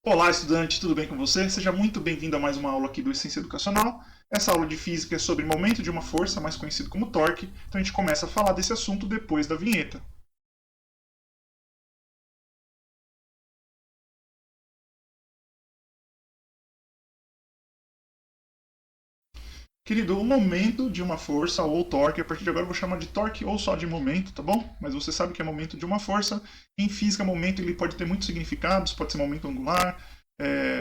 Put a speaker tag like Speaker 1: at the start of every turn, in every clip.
Speaker 1: Olá, estudante, tudo bem com você? Seja muito bem-vindo a mais uma aula aqui do Essência Educacional. Essa aula de física é sobre momento de uma força, mais conhecido como torque. Então a gente começa a falar desse assunto depois da vinheta. Querido, o momento de uma força ou torque, a partir de agora eu vou chamar de torque ou só de momento, tá bom? Mas você sabe que é momento de uma força. Em física, momento ele pode ter muitos significados, pode ser momento angular,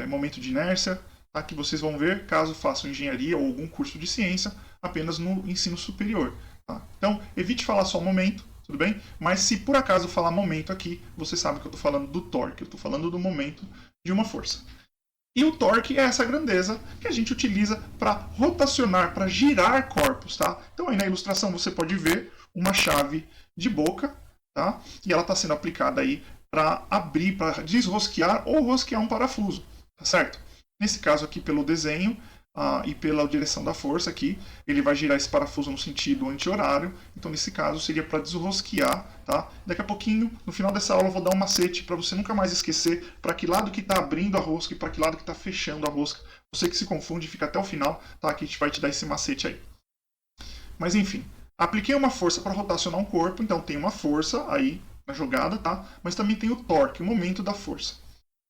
Speaker 1: momento de inércia, tá? Que vocês vão ver caso façam engenharia ou algum curso de ciência apenas no ensino superior. Tá? Então, evite falar só momento, tudo bem? Mas se por acaso falar momento aqui, você sabe que eu estou falando do torque, eu estou falando do momento de uma força. E o torque é essa grandeza que a gente utiliza para rotacionar, para girar corpos, tá? Então aí na ilustração você pode ver uma chave de boca, tá? E ela está sendo aplicada aí para abrir, para desrosquear ou rosquear um parafuso, tá certo? Nesse caso aqui pelo desenho e pela direção da força aqui, ele vai girar esse parafuso no sentido anti-horário. Então nesse caso seria para desrosquear, tá? Daqui a pouquinho, no final dessa aula, eu vou dar um macete para você nunca mais esquecer para que lado que está abrindo a rosca e para que lado que está fechando a rosca. Você que se confunde, fica até o final, tá? Que a gente vai te dar esse macete aí. Mas enfim, apliquei uma força para rotacionar um corpo, então tem uma força aí na jogada, tá? Mas também tem o torque, o momento da força.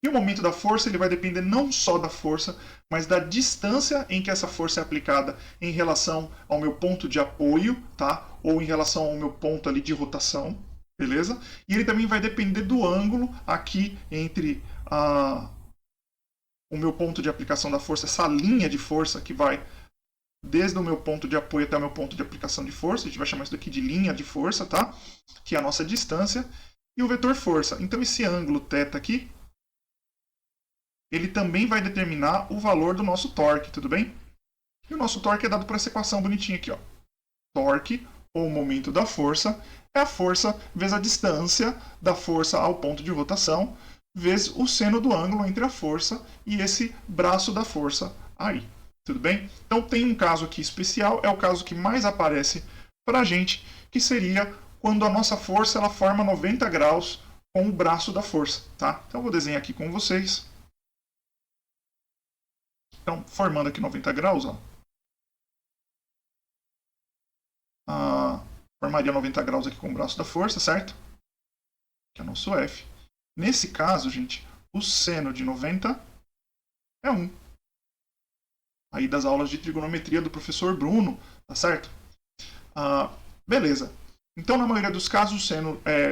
Speaker 1: E o momento da força ele vai depender não só da força, mas da distância em que essa força é aplicada em relação ao meu ponto de apoio, tá? Ou em relação ao meu ponto ali de rotação, beleza? E ele também vai depender do ângulo aqui entre o meu ponto de aplicação da força, essa linha de força que vai desde o meu ponto de apoio até o meu ponto de aplicação de força. A gente vai chamar isso daqui de linha de força, tá? Que é a nossa distância. E o vetor força. Então esse ângulo θ aqui, ele também vai determinar o valor do nosso torque, tudo bem? E o nosso torque é dado por essa equação bonitinha aqui, ó. Torque, ou momento da força, é a força vezes a distância da força ao ponto de rotação, vezes o seno do ângulo entre a força e esse braço da força aí, tudo bem? Então tem um caso aqui especial, é o caso que mais aparece para a gente, que seria quando a nossa força ela forma 90 graus com o braço da força, tá? Então eu vou desenhar aqui com vocês. Então, formando aqui 90 graus, ó. Formaria 90 graus aqui com o braço da força, certo? Que é o nosso F. Nesse caso, gente, o seno de 90 é 1. Aí das aulas de trigonometria do professor Bruno, tá certo? Beleza. Então, na maioria dos casos,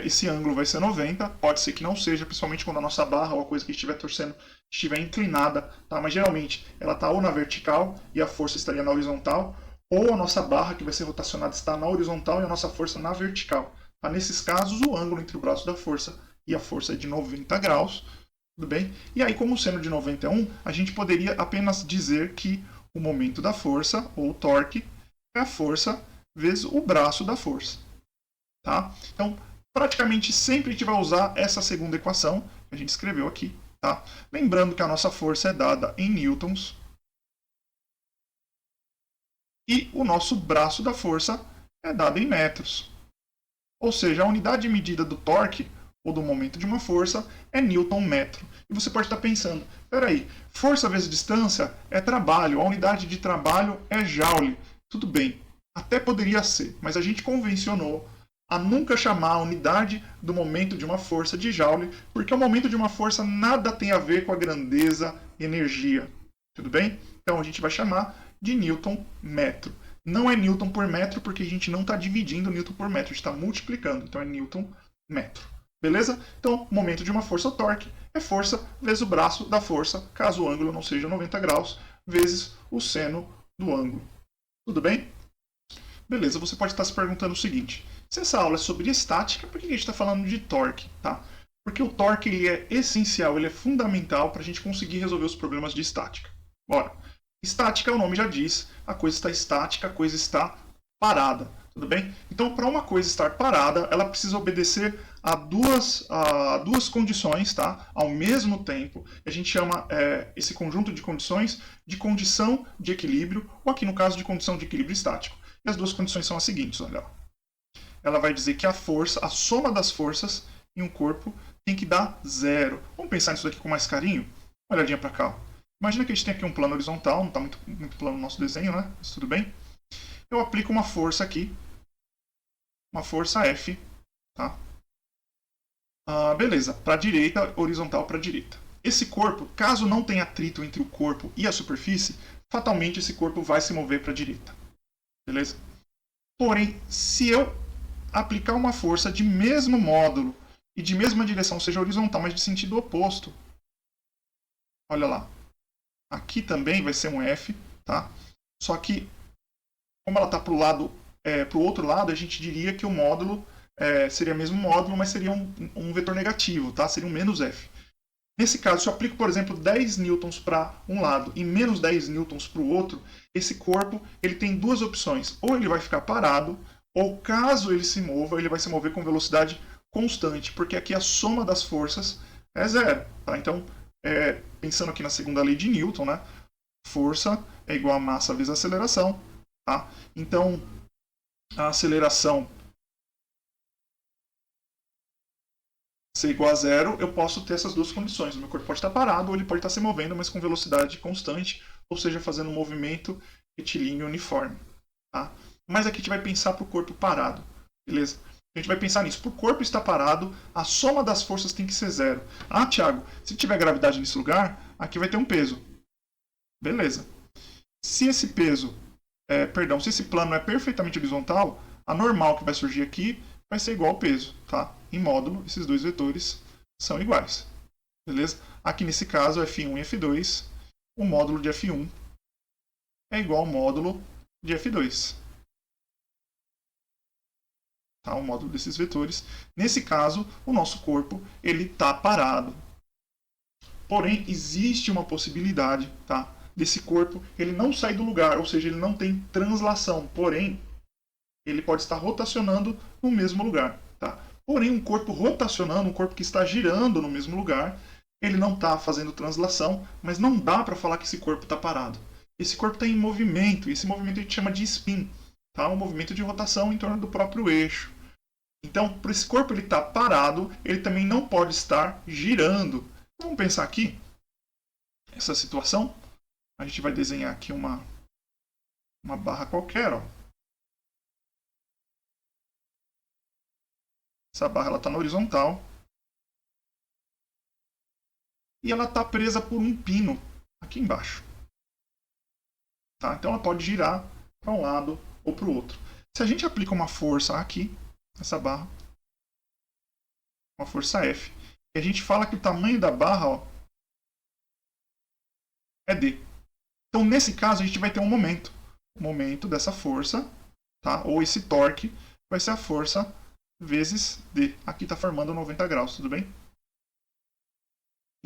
Speaker 1: esse ângulo vai ser 90. Pode ser que não seja, principalmente quando a nossa barra ou a coisa que estiver torcendo estiver inclinada, tá? Mas geralmente ela está ou na vertical e a força estaria na horizontal, ou a nossa barra que vai ser rotacionada está na horizontal e a nossa força na vertical. Tá? Nesses casos, o ângulo entre o braço da força e a força é de 90 graus, tudo bem? E aí, como o seno de 91, a gente poderia apenas dizer que o momento da força, ou o torque, é a força vezes o braço da força. Tá? Então, praticamente sempre a gente vai usar essa segunda equação que a gente escreveu aqui. Tá? Lembrando que a nossa força é dada em newtons e o nosso braço da força é dado em metros. Ou seja, a unidade de medida do torque ou do momento de uma força é newton-metro. E você pode estar pensando, peraí, força vezes distância é trabalho, a unidade de trabalho é joule. Tudo bem, até poderia ser, mas a gente convencionou a nunca chamar a unidade do momento de uma força de joule, porque o momento de uma força nada tem a ver com a grandeza, energia. Tudo bem? Então a gente vai chamar de newton-metro. Não é newton por metro, porque a gente não está dividindo newton por metro, a gente está multiplicando. Então é newton-metro. Beleza? Então, o momento de uma força torque é força vezes o braço da força, caso o ângulo não seja 90 graus, vezes o seno do ângulo. Tudo bem? Beleza, você pode estar se perguntando o seguinte: se essa aula é sobre estática, por que a gente está falando de torque? Tá? Porque o torque ele é essencial, ele é fundamental para a gente conseguir resolver os problemas de estática. Bora! Estática, o nome já diz, a coisa está estática, a coisa está parada. Tudo bem? Então, para uma coisa estar parada, ela precisa obedecer a duas condições, tá? Ao mesmo tempo. A gente chama esse conjunto de condições de condição de equilíbrio, ou aqui no caso de condição de equilíbrio estático. E as duas condições são as seguintes, olha. Ela vai dizer que a força, a soma das forças em um corpo tem que dar zero. Vamos pensar nisso daqui com mais carinho? Uma olhadinha para cá. Ó. Imagina que a gente tem aqui um plano horizontal, não está muito plano no nosso desenho, né? Mas tudo bem. Eu aplico uma força aqui, uma força F, tá? Beleza, para a direita, horizontal para a direita. Esse corpo, caso não tenha atrito entre o corpo e a superfície, fatalmente esse corpo vai se mover para a direita. Beleza? Porém, se eu aplicar uma força de mesmo módulo e de mesma direção, seja horizontal, mas de sentido oposto, olha lá. Aqui também vai ser um F, tá? Só que, como ela está para o outro lado, a gente diria que o módulo seria mesmo módulo, mas seria um vetor negativo, tá? Seria um menos F. Nesse caso, se eu aplico, por exemplo, 10 newtons para um lado e menos 10 newtons para o outro, esse corpo ele tem duas opções. Ou ele vai ficar parado, ou caso ele se mova, ele vai se mover com velocidade constante, porque aqui a soma das forças é zero. Tá? Então, pensando aqui na segunda lei de Newton, né? Força é igual a massa vezes a aceleração. Tá? Então, a aceleração ser igual a zero, eu posso ter essas duas condições. O meu corpo pode estar parado ou ele pode estar se movendo, mas com velocidade constante, ou seja, fazendo um movimento retilíneo uniforme. Tá? Mas aqui a gente vai pensar para o corpo parado. Beleza? A gente vai pensar nisso. Para o corpo estar parado, a soma das forças tem que ser zero. Thiago, se tiver gravidade nesse lugar, aqui vai ter um peso. Beleza. Se esse peso, se esse plano é perfeitamente horizontal, a normal que vai surgir aqui vai ser igual ao peso, tá? Em módulo, esses dois vetores são iguais. Beleza? Aqui nesse caso, F1 e F2, o módulo de F1 é igual ao módulo de F2. Tá? O módulo desses vetores. Nesse caso, o nosso corpo ele está parado. Porém, existe uma possibilidade, tá? Desse corpo ele não sair do lugar, ou seja, ele não tem translação. Porém, ele pode estar rotacionando no mesmo lugar. Tá? Porém, um corpo rotacionando, um corpo que está girando no mesmo lugar, ele não está fazendo translação, mas não dá para falar que esse corpo está parado. Esse corpo está em movimento, e esse movimento a gente chama de spin, tá? Um movimento de rotação em torno do próprio eixo. Então, por esse corpo ele está parado, ele também não pode estar girando. Vamos pensar aqui, essa situação. A gente vai desenhar aqui uma barra qualquer, ó. Essa barra está na horizontal. E ela está presa por um pino aqui embaixo. Tá? Então ela pode girar para um lado ou para o outro. Se a gente aplica uma força aqui, nessa barra, uma força F, e a gente fala que o tamanho da barra, ó, é D. Então nesse caso a gente vai ter um momento. O momento dessa força, tá? Ou esse torque, vai ser a força vezes D. Aqui está formando 90 graus, tudo bem?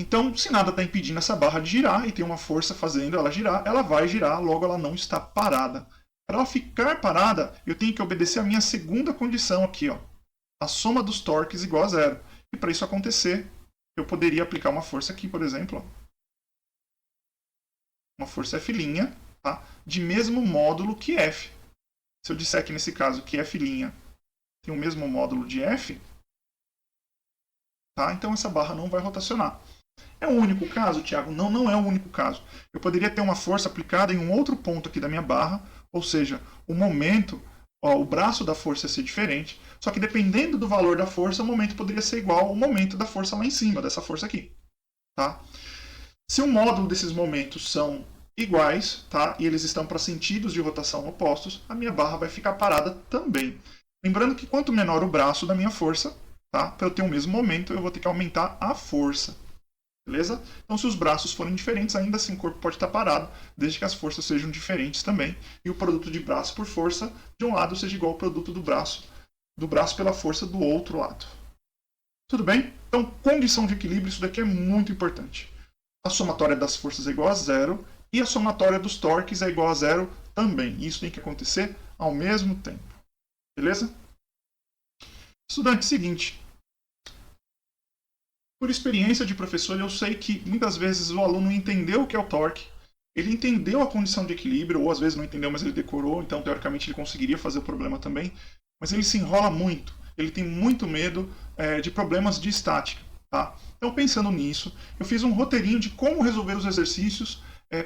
Speaker 1: Então, se nada está impedindo essa barra de girar e tem uma força fazendo ela girar, ela vai girar, logo ela não está parada. Para ela ficar parada, eu tenho que obedecer a minha segunda condição aqui, ó. A soma dos torques igual a zero. E para isso acontecer, eu poderia aplicar uma força aqui, por exemplo. Ó. Uma força F', tá? De mesmo módulo que F. Se eu disser aqui nesse caso que F' tem o mesmo módulo de F, tá? Então essa barra não vai rotacionar. É o único caso, Thiago? Não, não é o único caso. Eu poderia ter uma força aplicada em um outro ponto aqui da minha barra, ou seja, o momento, o braço da força ia ser diferente, só que dependendo do valor da força, o momento poderia ser igual ao momento da força lá em cima, dessa força aqui. Tá? Se o módulo desses momentos são iguais, tá? E eles estão para sentidos de rotação opostos, a minha barra vai ficar parada também. Lembrando que quanto menor o braço da minha força, tá? Para eu ter o mesmo momento, eu vou ter que aumentar a força. Beleza? Então, se os braços forem diferentes, ainda assim o corpo pode estar parado, desde que as forças sejam diferentes também. E o produto de braço por força de um lado seja igual ao produto do braço pela força do outro lado. Tudo bem? Então, condição de equilíbrio, isso daqui é muito importante. A somatória das forças é igual a zero e a somatória dos torques é igual a zero também. E isso tem que acontecer ao mesmo tempo. Beleza? Estudante, seguinte. Por experiência de professor, eu sei que muitas vezes o aluno entendeu o que é o torque, ele entendeu a condição de equilíbrio, ou às vezes não entendeu, mas ele decorou, então teoricamente ele conseguiria fazer o problema também, mas ele se enrola muito, ele tem muito medo de problemas de estática. Tá? Então, pensando nisso, eu fiz um roteirinho de como resolver os exercícios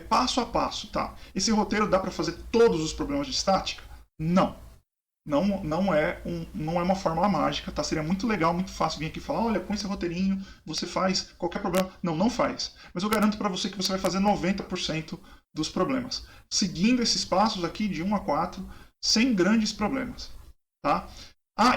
Speaker 1: passo a passo. Tá? Esse roteiro dá para fazer todos os problemas de estática? Não. Não é uma fórmula mágica, tá? Seria muito legal, muito fácil vir aqui e falar, olha, com esse roteirinho você faz qualquer problema. Não faz. Mas eu garanto para você que você vai fazer 90% dos problemas. Seguindo esses passos aqui de 1 a 4, sem grandes problemas. Tá?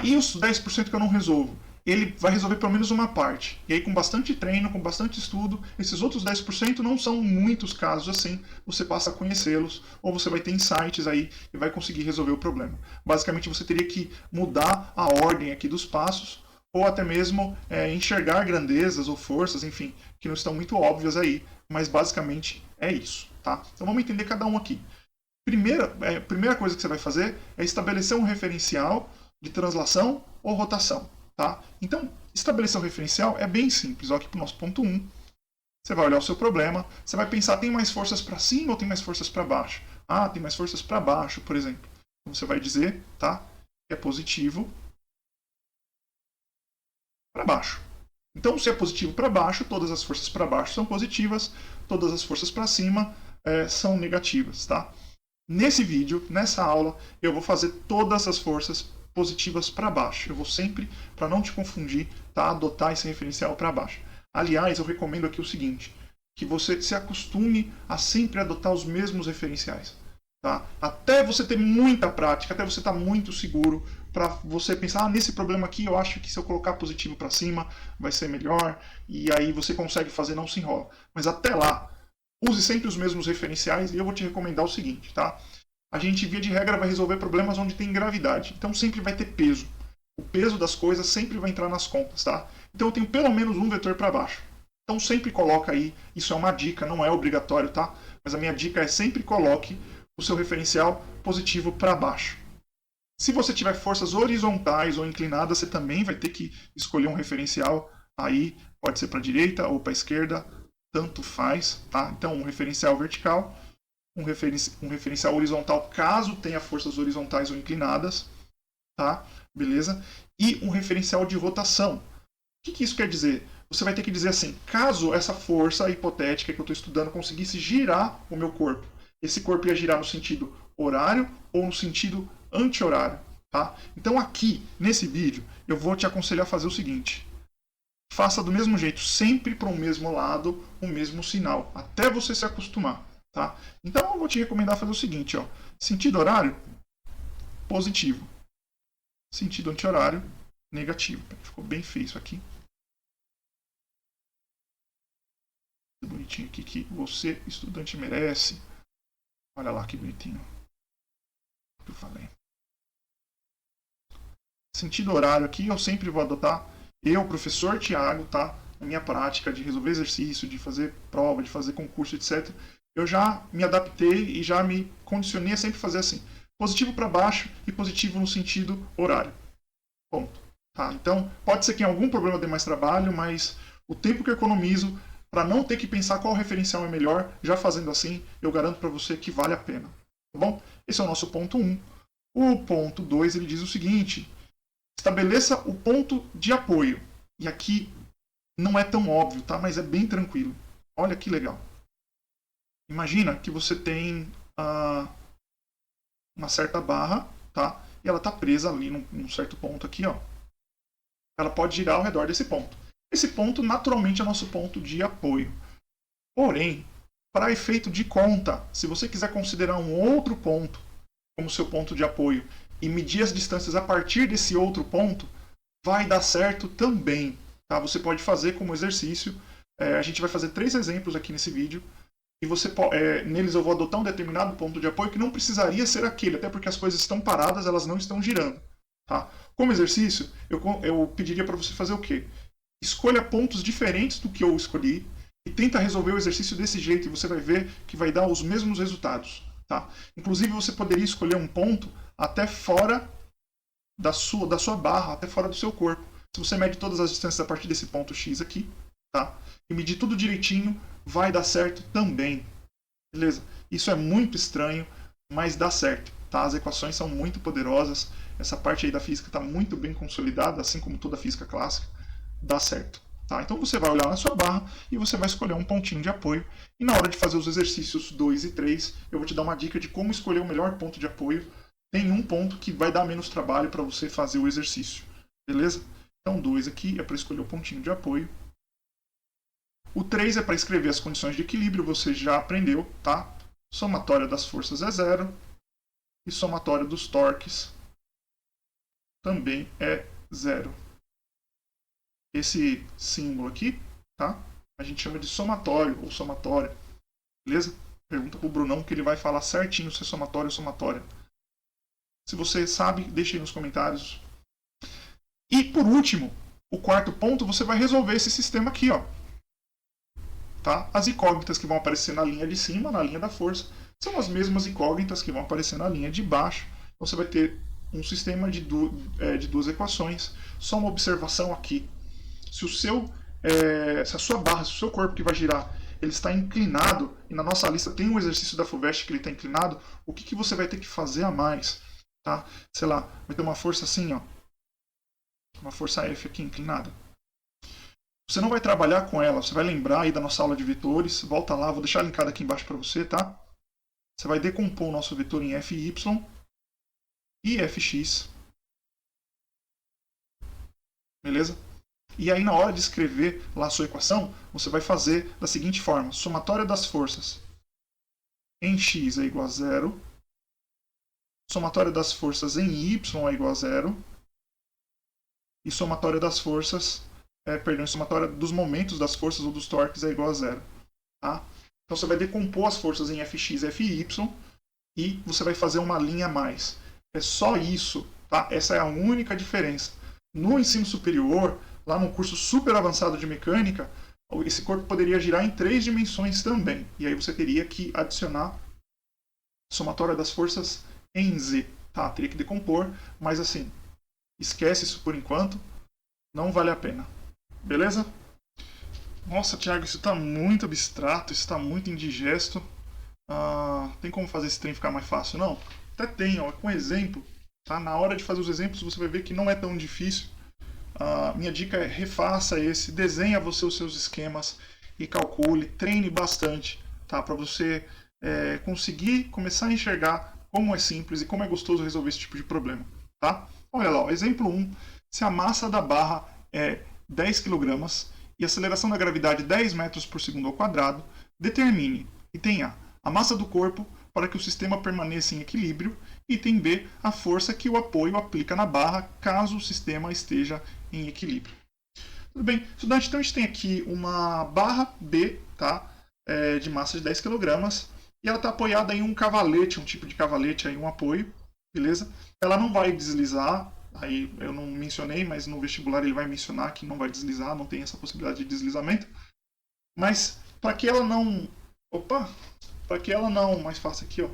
Speaker 1: E os 10% que eu não resolvo? Ele vai resolver pelo menos uma parte. E aí, com bastante treino, com bastante estudo, esses outros 10% não são muitos casos assim, você passa a conhecê-los, ou você vai ter insights aí e vai conseguir resolver o problema. Basicamente, você teria que mudar a ordem aqui dos passos, ou até mesmo enxergar grandezas ou forças, enfim, que não estão muito óbvias aí, mas basicamente é isso. Tá? Então vamos entender cada um aqui. Primeira coisa que você vai fazer é estabelecer um referencial de translação ou rotação. Tá? Então, estabelecer um referencial é bem simples. Olha aqui para o nosso ponto 1. Você vai olhar o seu problema, você vai pensar, tem mais forças para cima ou tem mais forças para baixo? Tem mais forças para baixo, por exemplo. Então, você vai dizer, tá, que é positivo para baixo. Então, se é positivo para baixo, todas as forças para baixo são positivas, todas as forças para cima são negativas. Tá? Nesse vídeo, nessa aula, eu vou fazer todas as forças positivas para baixo. Eu vou sempre, para não te confundir, tá, adotar esse referencial para baixo. Aliás, eu recomendo aqui o seguinte, que você se acostume a sempre adotar os mesmos referenciais. Tá? Até você ter muita prática, até você estar muito seguro, para você pensar, nesse problema aqui eu acho que se eu colocar positivo para cima vai ser melhor, e aí você consegue fazer, não se enrola. Mas até lá, use sempre os mesmos referenciais, e eu vou te recomendar o seguinte, tá? A gente, via de regra, vai resolver problemas onde tem gravidade. Então sempre vai ter peso. O peso das coisas sempre vai entrar nas contas, tá? Então eu tenho pelo menos um vetor para baixo. Então sempre coloca aí, isso é uma dica, não é obrigatório, tá? Mas a minha dica é sempre coloque o seu referencial positivo para baixo. Se você tiver forças horizontais ou inclinadas, você também vai ter que escolher um referencial aí, pode ser para a direita ou para a esquerda, tanto faz, tá? Então um referencial vertical, um referencial horizontal caso tenha forças horizontais ou inclinadas, tá? Beleza? E um referencial de rotação. O que isso quer dizer? Você vai ter que dizer assim, caso essa força hipotética que eu estou estudando conseguisse girar o meu corpo, esse corpo ia girar no sentido horário ou no sentido anti-horário, tá? Então aqui, nesse vídeo, eu vou te aconselhar a fazer o seguinte, faça do mesmo jeito, sempre para o mesmo lado, o mesmo sinal, até você se acostumar. Tá? Então eu vou te recomendar fazer o seguinte, ó. Sentido horário, positivo. Sentido anti-horário, negativo. Ficou bem feio isso aqui. Bonitinho aqui que você, estudante, merece. Olha lá que bonitinho. O que eu falei. Sentido horário aqui eu sempre vou adotar. Eu, professor Thiago, tá? Na minha prática de resolver exercício, de fazer prova, de fazer concurso, etc., eu já me adaptei e já me condicionei a sempre fazer assim. Positivo para baixo e positivo no sentido horário. Ponto. Tá? Então, pode ser que em algum problema dê mais trabalho, mas o tempo que eu economizo para não ter que pensar qual referencial é melhor, já fazendo assim, eu garanto para você que vale a pena. Tá bom? Esse é o nosso ponto 1. O ponto 2, ele diz o seguinte, estabeleça o ponto de apoio. E aqui não é tão óbvio, tá? Mas é bem tranquilo. Olha que legal. Imagina que você tem uma certa barra, tá? E ela está presa ali num certo ponto aqui, ó. Ela pode girar ao redor desse ponto. Esse ponto, naturalmente, é nosso ponto de apoio. Porém, para efeito de conta, se você quiser considerar um outro ponto como seu ponto de apoio e medir as distâncias a partir desse outro ponto, vai dar certo também. Tá? Você pode fazer como exercício. A gente vai fazer 3 exemplos aqui nesse vídeo. E você, neles eu vou adotar um determinado ponto de apoio que não precisaria ser aquele, até porque as coisas estão paradas, elas não estão girando. Tá? Como exercício, eu pediria para você fazer o quê? Escolha pontos diferentes do que eu escolhi e tenta resolver o exercício desse jeito e você vai ver que vai dar os mesmos resultados. Tá? Inclusive, você poderia escolher um ponto até fora da sua barra, até fora do seu corpo. Se você mede todas as distâncias a partir desse ponto X aqui, tá? E medir tudo direitinho, vai dar certo também. Beleza? Isso é muito estranho, mas dá certo. Tá? As equações são muito poderosas. Essa parte aí da física está muito bem consolidada, assim como toda a física clássica. Dá certo. Tá? Então você vai olhar na sua barra e você vai escolher um pontinho de apoio. E na hora de fazer os exercícios 2 e 3, eu vou te dar uma dica de como escolher o melhor ponto de apoio. Tem um ponto que vai dar menos trabalho para você fazer o exercício. Beleza? Então 2 aqui é para escolher o pontinho de apoio. O 3 é para escrever as condições de equilíbrio, você já aprendeu, tá? Somatória das forças é 0. E somatória dos torques também é 0. Esse símbolo aqui, tá? A gente chama de somatório ou somatória. Beleza? Pergunta pro Brunão que ele vai falar certinho se é somatório ou somatória. Se você sabe, deixe aí nos comentários. E por último, o quarto ponto, você vai resolver esse sistema aqui, ó. Tá? As incógnitas que vão aparecer na linha de cima, na linha da força, são as mesmas incógnitas que vão aparecer na linha de baixo. Você vai ter um sistema de duas equações. Só uma observação aqui. Se a sua barra, se o seu corpo que vai girar, ele está inclinado, e na nossa lista tem um exercício da FUVEST que ele está inclinado, o que você vai ter que fazer a mais? Tá? Sei lá, vai ter uma força assim, ó. Uma força F aqui inclinada. Você não vai trabalhar com ela, você vai lembrar aí da nossa aula de vetores, volta lá, vou deixar linkado aqui embaixo para você, tá? Você vai decompor o nosso vetor em FY e FX. Beleza? E aí na hora de escrever lá a sua equação, você vai fazer da seguinte forma. Somatória das forças em x é igual a 0. Somatória das forças em y é igual a 0. E somatória das forças... somatória dos momentos das forças ou dos torques é igual a 0. Tá? Então você vai decompor as forças em Fx e Fy e você vai fazer uma linha a mais. É só isso. Tá? Essa é a única diferença. No ensino superior, lá num curso super avançado de mecânica, esse corpo poderia girar em 3 dimensões também. E aí você teria que adicionar somatória das forças em Z. Tá? Teria que decompor, mas assim, esquece isso por enquanto. Não vale a pena. Beleza? Nossa, Thiago, isso está muito abstrato, isso está muito indigesto. Tem como fazer esse trem ficar mais fácil? Não? Até tem, ó, com exemplo. Tá? Na hora de fazer os exemplos, você vai ver que não é tão difícil. Minha dica é refaça esse, desenha você os seus esquemas e calcule, treine bastante, tá? Para você conseguir começar a enxergar como é simples e como é gostoso resolver esse tipo de problema. Tá? Olha lá, ó, exemplo 1. Se a massa da barra é 10 kg e a aceleração da gravidade 10 metros por segundo ao quadrado, determine, item A, a massa do corpo para que o sistema permaneça em equilíbrio, item B, a força que o apoio aplica na barra caso o sistema esteja em equilíbrio. Tudo bem, estudante, então a gente tem aqui uma barra B, tá? De massa de 10 kg e ela está apoiada em um cavalete, um tipo de cavalete, aí, um apoio, beleza? Ela não vai deslizar. Aí eu não mencionei, mas no vestibular ele vai mencionar que não vai deslizar, não tem essa possibilidade de deslizamento. Mas para que ela não... Para que ela não... Mais fácil aqui, ó.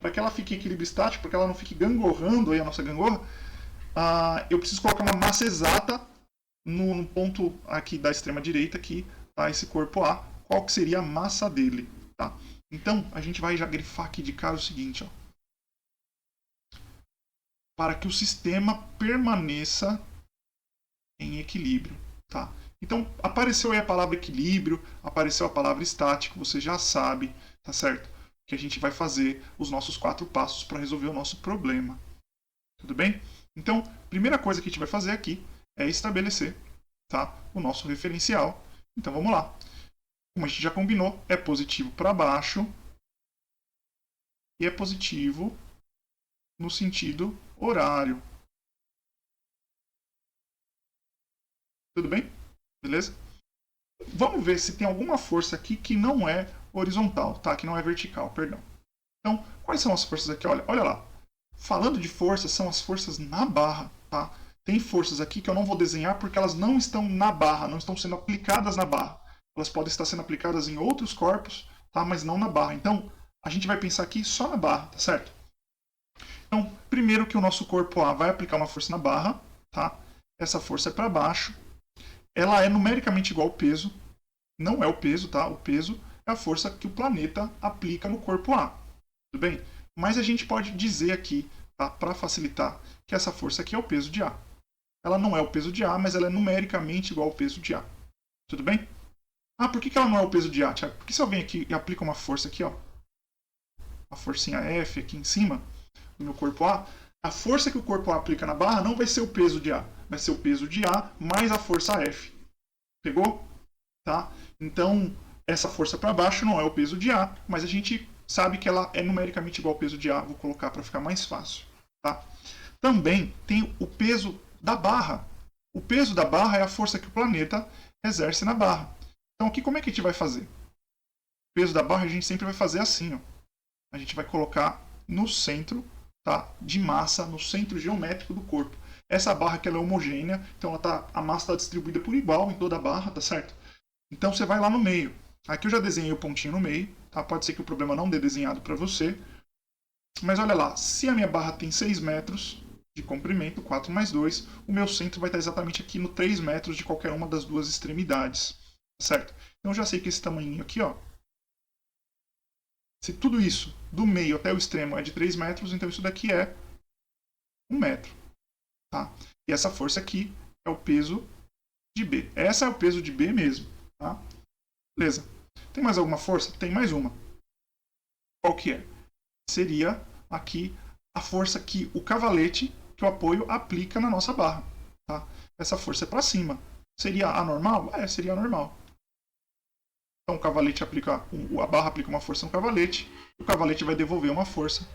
Speaker 1: Para que ela fique em equilíbrio estático, para que ela não fique gangorrando aí a nossa gangorra, eu preciso colocar uma massa exata no ponto aqui da extrema direita, aqui, tá? Esse corpo A. Qual que seria a massa dele, tá? Então, a gente vai já grifar aqui de cara o seguinte, ó. Para que o sistema permaneça em equilíbrio. Tá? Então, apareceu aí a palavra equilíbrio, apareceu a palavra estático, você já sabe, tá certo? Que a gente vai fazer os nossos 4 passos para resolver o nosso problema. Tudo bem? Então, primeira coisa que a gente vai fazer aqui é estabelecer, tá, o nosso referencial. Então, vamos lá. Como a gente já combinou, é positivo para baixo e é positivo no sentido horário. Tudo bem? Beleza? Vamos ver se tem alguma força aqui que não é horizontal, tá? Que não é vertical, perdão. Então, quais são as forças aqui? Olha lá. Falando de forças, são as forças na barra, tá? Tem forças aqui que eu não vou desenhar porque elas não estão na barra, não estão sendo aplicadas na barra. Elas podem estar sendo aplicadas em outros corpos, tá? Mas não na barra. Então, a gente vai pensar aqui só na barra, tá certo? Então, primeiro que o nosso corpo A vai aplicar uma força na barra, tá? Essa força é para baixo. Ela é numericamente igual ao peso. Não é o peso, tá? O peso é a força que o planeta aplica no corpo A. Tudo bem? Mas a gente pode dizer aqui, tá? Para facilitar, que essa força aqui é o peso de A. ela não é o peso de A, mas ela é numericamente igual ao peso de A. Tudo bem? Ah, por que ela não é o peso de A, Thiago? Porque se eu venho aqui e aplico uma força aqui, ó, uma forcinha F aqui em cima do meu corpo a força que o corpo A aplica na barra não vai ser o peso de A, vai ser o peso de A mais a força F. Pegou? Tá? Então, essa força para baixo não é o peso de A, mas a gente sabe que ela é numericamente igual ao peso de A. Vou colocar para ficar mais fácil. Tá? Também tem o peso da barra. O peso da barra é a força que o planeta exerce na barra. Então, aqui como é que a gente vai fazer? O peso da barra a gente sempre vai fazer assim. Ó. A gente vai colocar no centro, tá, de massa, no centro geométrico do corpo. Essa barra aqui ela é homogênea, então a massa está distribuída por igual em toda a barra, tá certo? Então você vai lá no meio. Aqui eu já desenhei o pontinho no meio, tá? Pode ser que o problema não dê desenhado para você. Mas olha lá, se a minha barra tem 6 metros de comprimento, 4 mais 2, o meu centro vai estar exatamente aqui no 3 metros de qualquer uma das duas extremidades, tá certo? Então eu já sei que esse tamanho aqui, ó, se tudo isso, do meio até o extremo, é de 3 metros, então isso daqui é 1 metro. Tá? E essa força aqui é o peso de B. Essa é o peso de B mesmo. Tá? Beleza. Tem mais alguma força? Tem mais uma. Qual que é? Seria aqui a força que o cavalete, que o apoio, aplica na nossa barra. Tá? Essa força é para cima. Seria anormal? Seria anormal. Então o cavalete aplica, a barra aplica uma força no cavalete, o cavalete vai devolver uma força,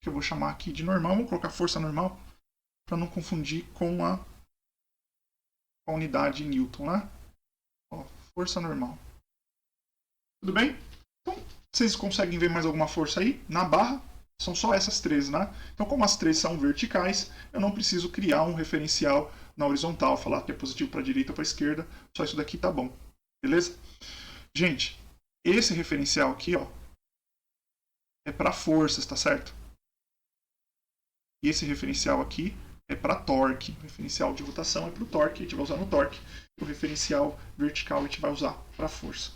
Speaker 1: que eu vou chamar aqui de normal, vou colocar força normal, para não confundir com a unidade Newton, né? Ó, força normal. Tudo bem? Então, vocês conseguem ver mais alguma força aí na barra? São só essas três, né? Então, como as três são verticais, eu não preciso criar um referencial na horizontal, falar que é positivo para a direita ou para a esquerda, só isso daqui tá bom. Beleza? Gente, esse referencial aqui, ó, é para forças, tá certo? E esse referencial aqui é para torque. O referencial de rotação é para o torque, a gente vai usar no torque. E o referencial vertical a gente vai usar para força.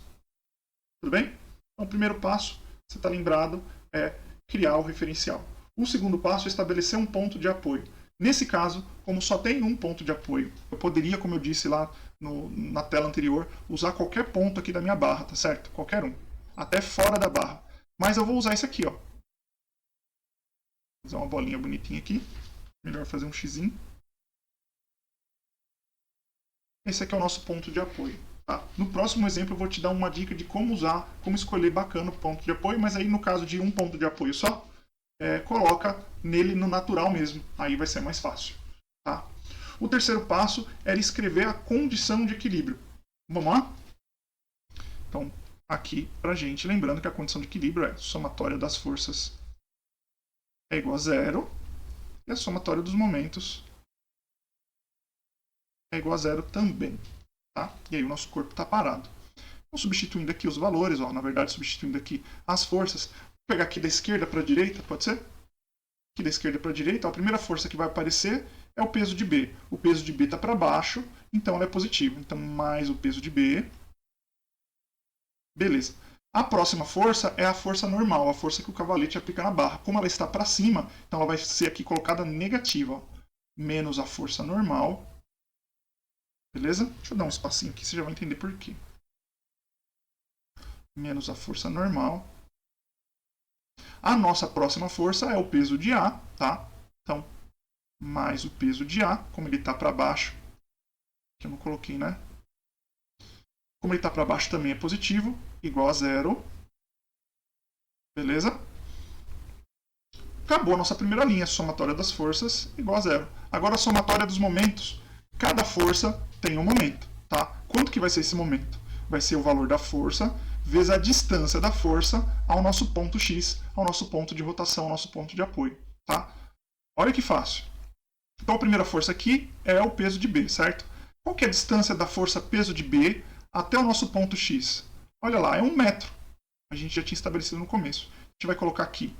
Speaker 1: Tudo bem? Então, o primeiro passo, você está lembrado, é criar o referencial. O segundo passo é estabelecer um ponto de apoio. Nesse caso, como só tem um ponto de apoio, eu poderia, como eu disse lá na tela anterior, usar qualquer ponto aqui da minha barra, tá certo? Qualquer um. Até fora da barra. Mas eu vou usar esse aqui, ó. Vou fazer uma bolinha bonitinha aqui. Melhor fazer um xizinho. Esse aqui é o nosso ponto de apoio. Tá? No próximo exemplo eu vou te dar uma dica de como usar, como escolher bacana o ponto de apoio, mas aí no caso de um ponto de apoio só, coloca nele no natural mesmo. Aí vai ser mais fácil. Tá? O terceiro passo era escrever a condição de equilíbrio. Vamos lá? Então, aqui pra gente, lembrando que a condição de equilíbrio é somatória das forças é igual a zero e a somatória dos momentos é igual a zero também. Tá? E aí o nosso corpo está parado. Então, substituindo aqui os valores, ó, na verdade substituindo aqui as forças, vou pegar aqui da esquerda para a direita, pode ser? Aqui da esquerda para a direita, ó, a primeira força que vai aparecer é o peso de B. O peso de B está para baixo, então ela é positiva. Então, mais o peso de B. Beleza. A próxima força é a força normal, a força que o cavalete aplica na barra. Como ela está para cima, então ela vai ser aqui colocada negativa. Ó. Menos a força normal. Beleza? Deixa eu dar um espacinho aqui, você já vai entender por quê. Menos a força normal. A nossa próxima força é o peso de A, tá? Então, mais o peso de A, como ele está para baixo, que eu não coloquei, né? Como ele está para baixo também é positivo, igual a zero. Beleza? Acabou a nossa primeira linha, somatória das forças, igual a zero. Agora a somatória dos momentos. Cada força tem um momento, tá? Quanto que vai ser esse momento? Vai ser o valor da força vezes a distância da força ao nosso ponto X, ao nosso ponto de rotação, ao nosso ponto de apoio, tá? Olha que fácil. Então a primeira força aqui é o peso de B, certo? Qual que é a distância da força peso de B até o nosso ponto X? Olha lá, é 1 metro. A gente já tinha estabelecido no começo. A gente vai colocar aqui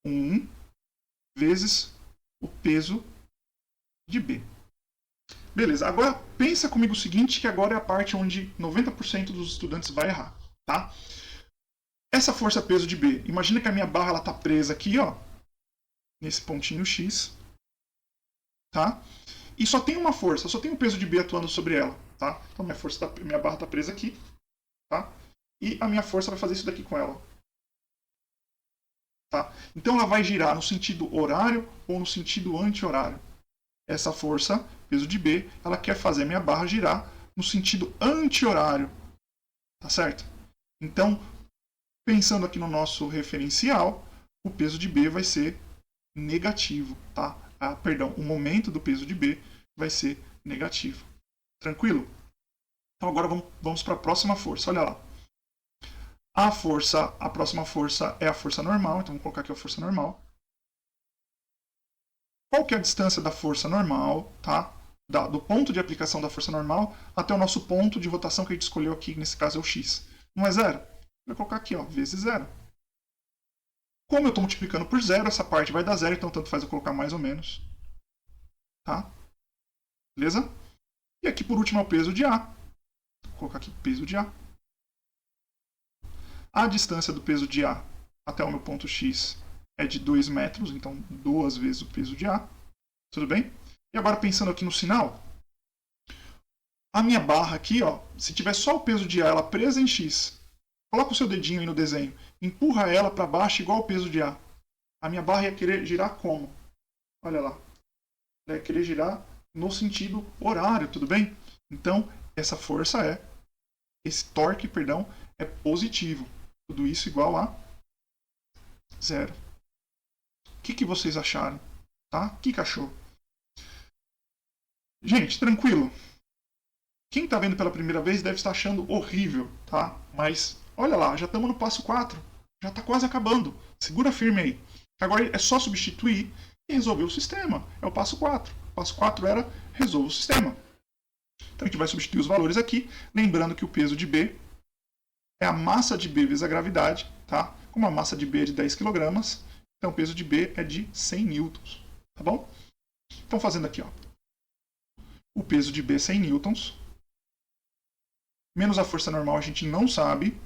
Speaker 1: 1 vezes o peso de B. Beleza, agora pensa comigo o seguinte, que agora é a parte onde 90% dos estudantes vai errar, tá? Essa força peso de B, imagina que a minha barra está presa aqui, ó, nesse pontinho X, tá? e só tem uma força, só tem um peso de B atuando sobre ela, tá? Então minha barra está presa aqui, tá? E a minha força vai fazer isso daqui com ela. Tá? Então ela vai girar no sentido horário ou no sentido anti-horário. Essa força, peso de B, ela quer fazer a minha barra girar no sentido anti-horário. Tá certo? Então, pensando aqui no nosso referencial, o peso de B vai ser negativo, tá? Perdão, o momento do peso de B vai ser negativo. Tranquilo? Então agora vamos para a próxima força. Olha lá. A próxima força é a força normal, então vamos colocar aqui a força normal. Qual que é a distância da força normal, tá? Do ponto de aplicação da força normal até o nosso ponto de rotação que a gente escolheu aqui, nesse caso é o x. Não é zero? Vou colocar aqui, ó, vezes zero. Como eu estou multiplicando por zero, essa parte vai dar zero, então tanto faz eu colocar mais ou menos. Tá? Beleza? E aqui por último é o peso de A. Vou colocar aqui peso de A. A distância do peso de A até o meu ponto x é de 2 metros, então 2 vezes o peso de A. Tudo bem? E agora pensando aqui no sinal, a minha barra aqui, ó, se tiver só o peso de A ela presa em x, coloca o seu dedinho aí no desenho, empurra ela para baixo igual o peso de A. A minha barra ia querer girar como? Olha lá. Ela ia querer girar no sentido horário, tudo bem? Então, essa força esse torque, perdão, é positivo. Tudo isso igual a zero. O que vocês acharam? Tá? O que achou? Gente, tranquilo. Quem está vendo pela primeira vez deve estar achando horrível, tá? Mas olha lá, já estamos no passo 4. Já está quase acabando. Segura firme aí. Agora é só substituir e resolver o sistema. É o passo 4. O passo 4 era resolver o sistema. Então a gente vai substituir os valores aqui, lembrando que o peso de B é a massa de B vezes a gravidade, tá? Como a massa de B é de 10 kg, então o peso de B é de 100 newtons, tá bom? Então fazendo aqui, ó. O peso de B é 100 newtons, menos a força normal a gente não sabe,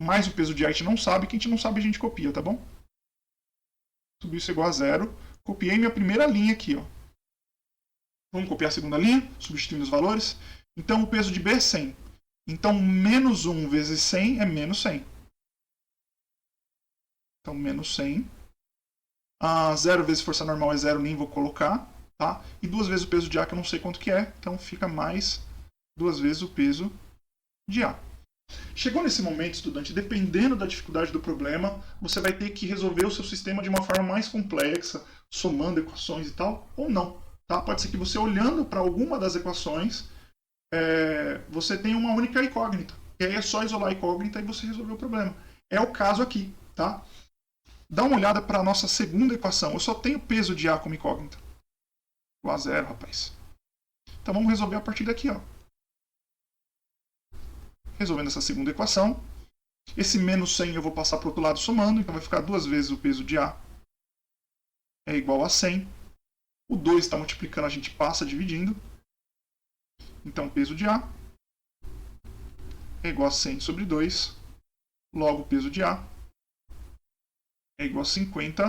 Speaker 1: mais o peso de A a gente não sabe, que a gente não sabe a gente copia, tá bom? Tudo isso é igual a zero. Copiei minha primeira linha aqui, ó. Vamos copiar a segunda linha, substituindo os valores. Então o peso de B é 100. Então menos 1 vezes 100 é menos 100. Então menos 100. 0 vezes força normal é 0, nem vou colocar. Tá? E 2 vezes o peso de A, que eu não sei quanto que é. Então fica mais 2 vezes o peso de A. Chegou nesse momento, estudante, dependendo da dificuldade do problema, você vai ter que resolver o seu sistema de uma forma mais complexa, somando equações e tal, ou não. Tá? Pode ser que você, olhando para alguma das equações, você tenha uma única incógnita. E aí é só isolar a incógnita e você resolver o problema. É o caso aqui. Tá? Dá uma olhada para a nossa segunda equação. Eu só tenho peso de A como incógnita. Igual a zero, rapaz. Então vamos resolver a partir daqui, ó. Resolvendo essa segunda equação. Esse menos 100 eu vou passar para o outro lado somando, então vai ficar 2 vezes o peso de A é igual a 100. O 2 está multiplicando, a gente passa dividindo. Então, peso de A é igual a 100 sobre 2. Logo, o peso de A é igual a 50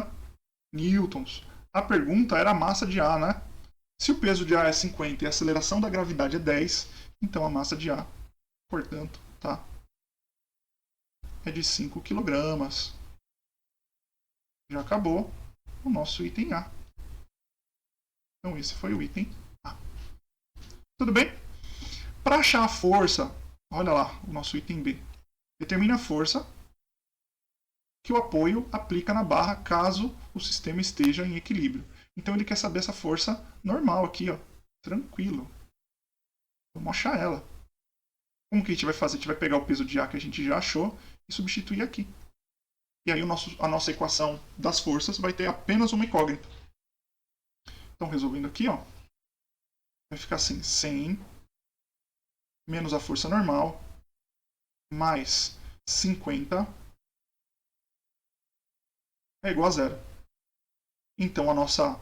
Speaker 1: newtons. A pergunta era a massa de A, né? Se o peso de A é 50 e a aceleração da gravidade é 10, então a massa de A, portanto, tá, é de 5 kg. Já acabou o nosso item A. Então esse foi o item A. Tudo bem? Para achar a força, olha lá o nosso item B. Determine a força que o apoio aplica na barra caso o sistema esteja em equilíbrio. Então ele quer saber essa força normal aqui, ó. Tranquilo. Vamos achar ela. Como que a gente vai fazer? A gente vai pegar o peso de A que a gente já achou e substituir aqui. E aí a nossa equação das forças vai ter apenas uma incógnita. Então resolvendo aqui, ó, vai ficar assim, 100 menos a força normal mais 50 é igual a zero. Então a nossa,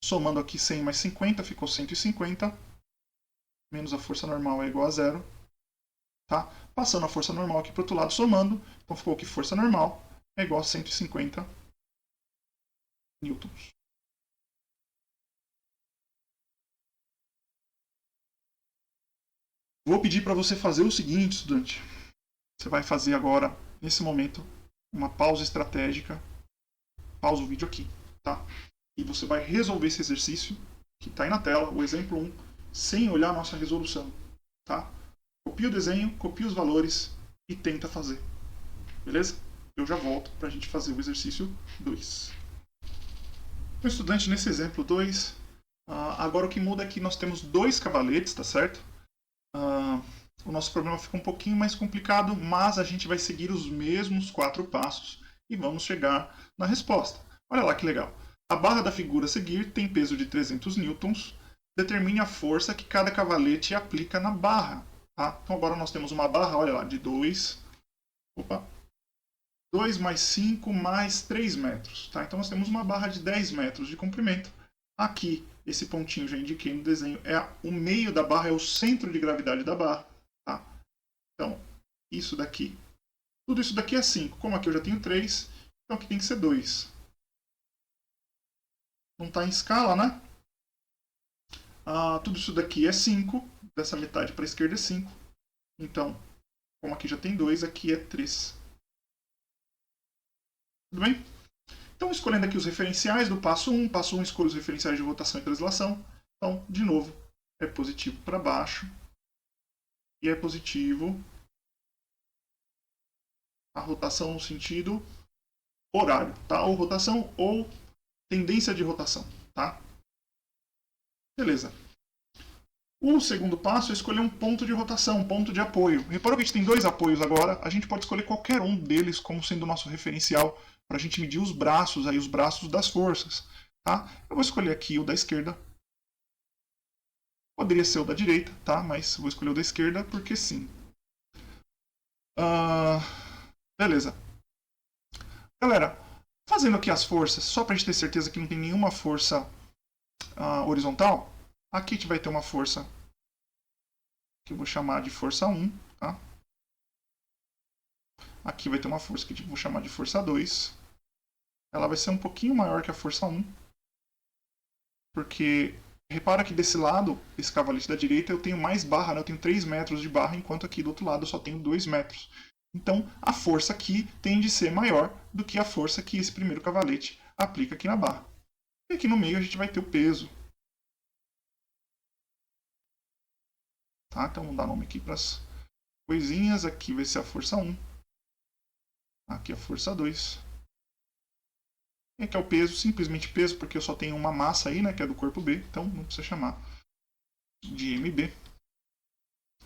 Speaker 1: somando aqui 100 mais 50, ficou 150, menos a força normal é igual a zero. Tá? Passando a força normal aqui para o outro lado, somando, então ficou que força normal é igual a 150 newtons. Vou pedir para você fazer o seguinte, estudante. Você vai fazer agora, nesse momento, uma pausa estratégica. Pausa o vídeo aqui, tá? E você vai resolver esse exercício que está aí na tela, o exemplo 1, sem olhar a nossa resolução, tá? Copia o desenho, copia os valores e tenta fazer. Beleza? Eu já volto para a gente fazer o exercício 2. Então, estudante, nesse exemplo 2, agora o que muda é que nós temos 2 cavaletes, tá certo? O nosso problema fica um pouquinho mais complicado, mas a gente vai seguir os mesmos 4 passos e vamos chegar na resposta. Olha lá que legal. A barra da figura a seguir tem peso de 300 newtons. Determine a força que cada cavalete aplica na barra. Tá? Então agora nós temos uma barra, olha lá, de 2 mais 5 mais 3 metros. Tá? Então nós temos uma barra de 10 metros de comprimento. Aqui, esse pontinho já indiquei no desenho, o meio da barra, é o centro de gravidade da barra. Tá? Então, isso daqui. Tudo isso daqui é 5. Como aqui eu já tenho 3, então aqui tem que ser 2. Não está em escala, né? Tudo isso daqui é 5. Dessa metade para a esquerda é 5. Então, como aqui já tem 2, aqui é 3. Tudo bem? Então, escolhendo aqui os referenciais do passo 1. Passo 1, escolho os referenciais de rotação e translação. Então, de novo, é positivo para baixo. E é positivo a rotação no sentido horário, tá? Ou rotação ou tendência de rotação, tá? Beleza. O segundo passo é escolher um ponto de rotação, um ponto de apoio. Reparou que a gente tem 2 apoios agora, a gente pode escolher qualquer um deles como sendo o nosso referencial para a gente medir os braços, aí, os braços das forças. Tá? Eu vou escolher aqui o da esquerda. Poderia ser o da direita, tá? Mas vou escolher o da esquerda porque sim. Beleza. Galera, fazendo aqui as forças, só para a gente ter certeza que não tem nenhuma força horizontal, aqui a gente vai ter uma força que eu vou chamar de força 1, tá? Aqui vai ter uma força que eu vou chamar de força 2. Ela vai ser um pouquinho maior que a força 1, porque repara que desse lado, esse cavalete da direita, eu tenho mais barra, né? Eu tenho 3 metros de barra, enquanto aqui do outro lado eu só tenho 2 metros. Então, a força aqui tende a ser maior do que a força que esse primeiro cavalete aplica aqui na barra. E aqui no meio a gente vai ter o peso. Tá? Então, vamos dar nome aqui para as coisinhas. Aqui vai ser a força 1. Aqui a força 2. E aqui é o peso, simplesmente peso, porque eu só tenho uma massa aí, né, que é do corpo B. Então, não precisa chamar de MB,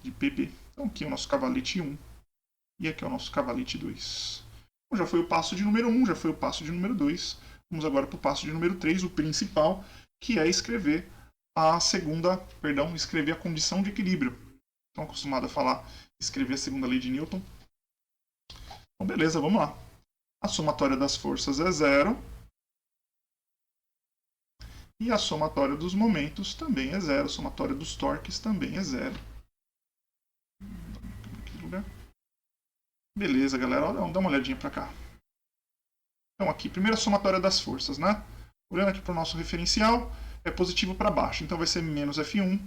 Speaker 1: de PB. Então, aqui é o nosso cavalete 1. E aqui é o nosso cavalete 2. Então, já foi o passo de número 1, já foi o passo de número 2. Vamos agora para o passo de número 3, o principal, que é escrever escrever a condição de equilíbrio. Estão acostumados a falar, escrever a segunda lei de Newton. Então, beleza, vamos lá. A somatória das forças é 0. E a somatória dos momentos também é 0. A somatória dos torques também é 0. Beleza, galera. Vamos dar uma olhadinha para cá. Então, aqui, primeira somatória das forças, né? Olhando aqui para o nosso referencial, é positivo para baixo. Então, vai ser menos F1.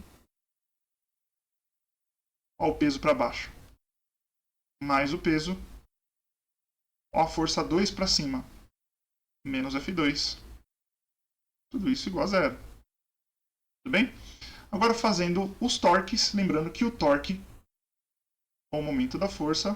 Speaker 1: Olha o peso para baixo. Mais o peso. Olha a força 2 para cima. Menos F2. Tudo isso igual a 0. Tudo bem? Agora, fazendo os torques. Lembrando que o torque, ou o momento da força,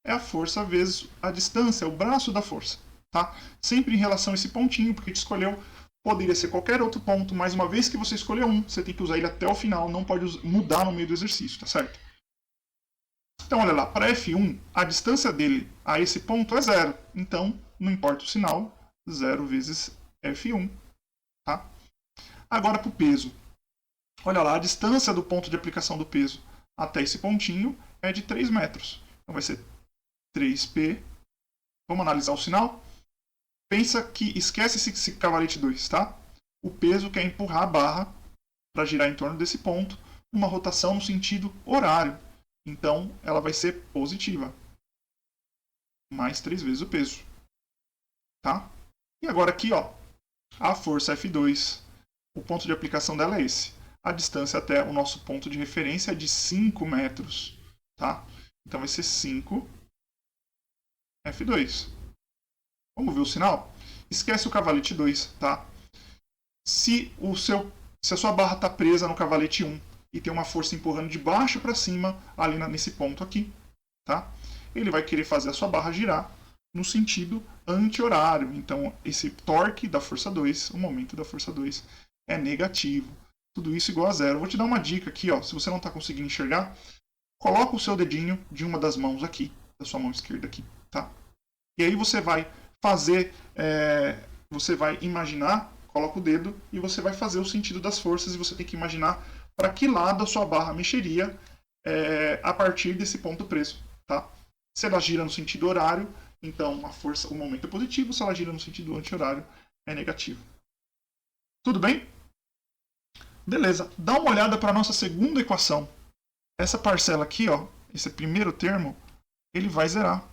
Speaker 1: é a força vezes a distância, é o braço da força. Tá? Sempre em relação a esse pontinho, porque a gente escolheu, poderia ser qualquer outro ponto, mas uma vez que você escolheu um, você tem que usar ele até o final, não pode mudar no meio do exercício, tá certo? Então, olha lá, para F1, a distância dele a esse ponto é 0. Então, não importa o sinal, 0 vezes F1. Tá? Agora, para o peso. Olha lá, a distância do ponto de aplicação do peso até esse pontinho é de 3 metros. Então, vai ser 3P. Vamos analisar o sinal? Pensa que esquece esse cavalete 2, tá? O peso quer empurrar a barra para girar em torno desse ponto, uma rotação no sentido horário. Então, ela vai ser positiva. Mais 3 vezes o peso. Tá? E agora aqui, ó, a força F2, o ponto de aplicação dela é esse. a distância até o nosso ponto de referência é de 5 metros, tá? Então vai ser 5 F2. Vamos ver o sinal? Esquece o cavalete 2, tá? Se a sua barra está presa no cavalete 1 e tem uma força empurrando de baixo para cima, ali nesse ponto aqui, tá? Ele vai querer fazer a sua barra girar no sentido anti-horário. Então, esse torque da força 2, o momento da força 2, é negativo. Tudo isso igual a zero. Eu vou te dar uma dica aqui, ó. Se você não está conseguindo enxergar, coloca o seu dedinho de uma das mãos aqui, da sua mão esquerda aqui, tá? E aí você vai fazer, você vai imaginar, coloca o dedo e você vai fazer o sentido das forças e você tem que imaginar para que lado a sua barra mexeria a partir desse ponto preso, tá? Se ela gira no sentido horário, então a força, o momento é positivo. Se ela gira no sentido anti-horário, é negativo. Tudo bem? Beleza. Dá uma olhada para a nossa segunda equação. Essa parcela aqui, ó, esse primeiro termo, ele vai zerar.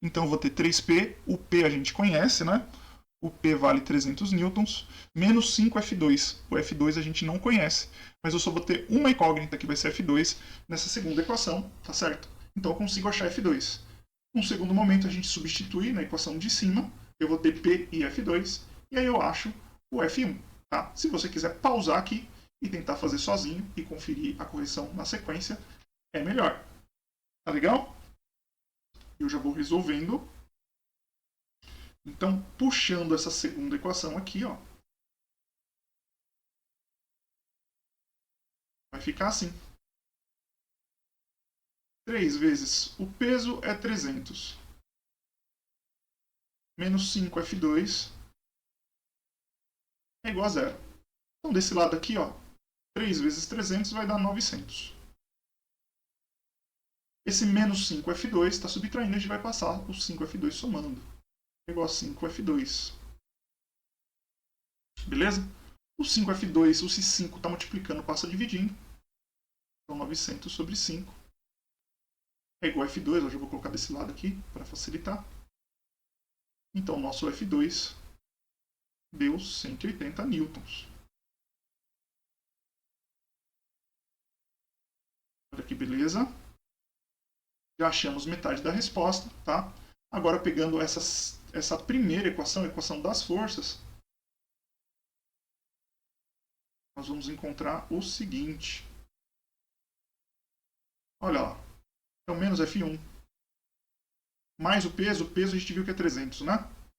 Speaker 1: Então eu vou ter 3P, o P a gente conhece, né? O P vale 300 newtons, menos 5F2. O F2 a gente não conhece, mas eu só vou ter uma incógnita que vai ser F2 nessa segunda equação, tá certo? Então eu consigo achar F2. Num segundo momento a gente substitui na equação de cima, eu vou ter P e F2, e aí eu acho o F1, tá? Se você quiser pausar aqui e tentar fazer sozinho e conferir a correção na sequência, é melhor. Tá legal? Eu já vou resolvendo. Então, puxando essa segunda equação aqui, ó, vai ficar assim. 3 vezes o peso é 300. Menos 5F2 é igual a zero. Então, desse lado aqui, ó, 3 vezes 300 vai dar 900. Esse menos 5F2 está subtraindo, a gente vai passar o 5F2 somando. Igual a 5F2. Beleza? O 5F2, o C5 está multiplicando, passa dividindo. Então 900 sobre 5 é igual a F2. Eu já vou colocar desse lado aqui para facilitar. Então nosso F2 deu 180 newtons. Olha que beleza. Já achamos metade da resposta, tá? Agora pegando essa primeira equação, a equação das forças, nós vamos encontrar o seguinte. Olha lá. Então, menos F1. Mais o peso a gente viu que é 300, né?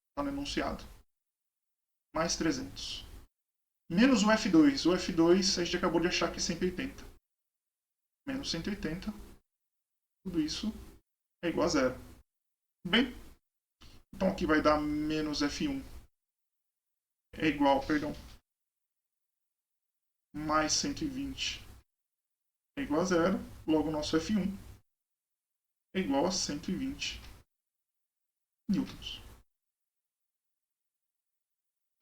Speaker 1: Está no enunciado. Mais 300. Menos o F2. O F2 a gente acabou de achar que é 180. Menos 180. Tudo isso é igual a zero. Bem, então aqui vai dar menos F1 é igual, perdão, mais 120 é igual a zero. Logo, o nosso F1 é igual a 120 newtons.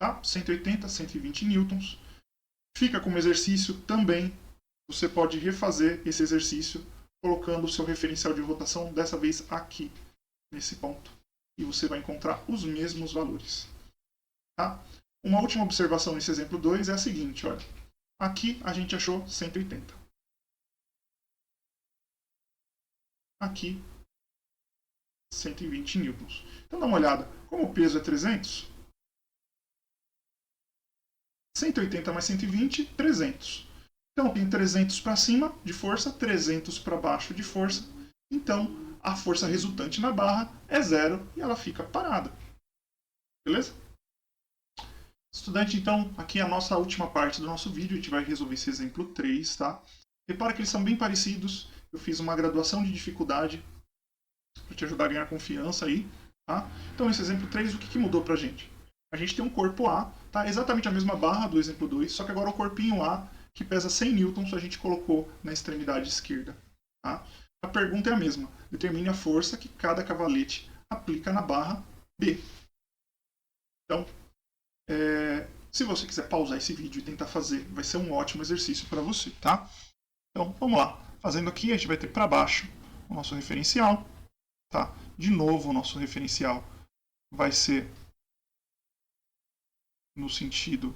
Speaker 1: Tá? 180, 120 newtons. Fica como exercício também. Você pode refazer esse exercício colocando o seu referencial de rotação, dessa vez aqui, nesse ponto. E você vai encontrar os mesmos valores. Tá? Uma última observação nesse exemplo 2 é a seguinte, olha. Aqui a gente achou 180. Aqui, 120 newtons. Então dá uma olhada. Como o peso é 300, 180 mais 120, 300. Então tem 300 para cima de força, 300 para baixo de força. Então a força resultante na barra é zero e ela fica parada. Beleza? Estudante, então, aqui é a nossa última parte do nosso vídeo. A gente vai resolver esse exemplo 3, tá? Repara que eles são bem parecidos. Eu fiz uma graduação de dificuldade para te ajudar a ganhar confiança aí, tá? Então, esse exemplo 3, o que mudou pra gente? A gente tem um corpo A, tá? Exatamente a mesma barra do exemplo 2, só que agora o corpinho A, que pesa 100 newtons, a gente colocou na extremidade esquerda, tá? A pergunta é a mesma. Determine a força que cada cavalete aplica na barra B. Então, se você quiser pausar esse vídeo e tentar fazer, vai ser um ótimo exercício para você, tá? Então, vamos lá. Fazendo aqui, a gente vai ter para baixo o nosso referencial, tá? De novo, o nosso referencial vai ser no sentido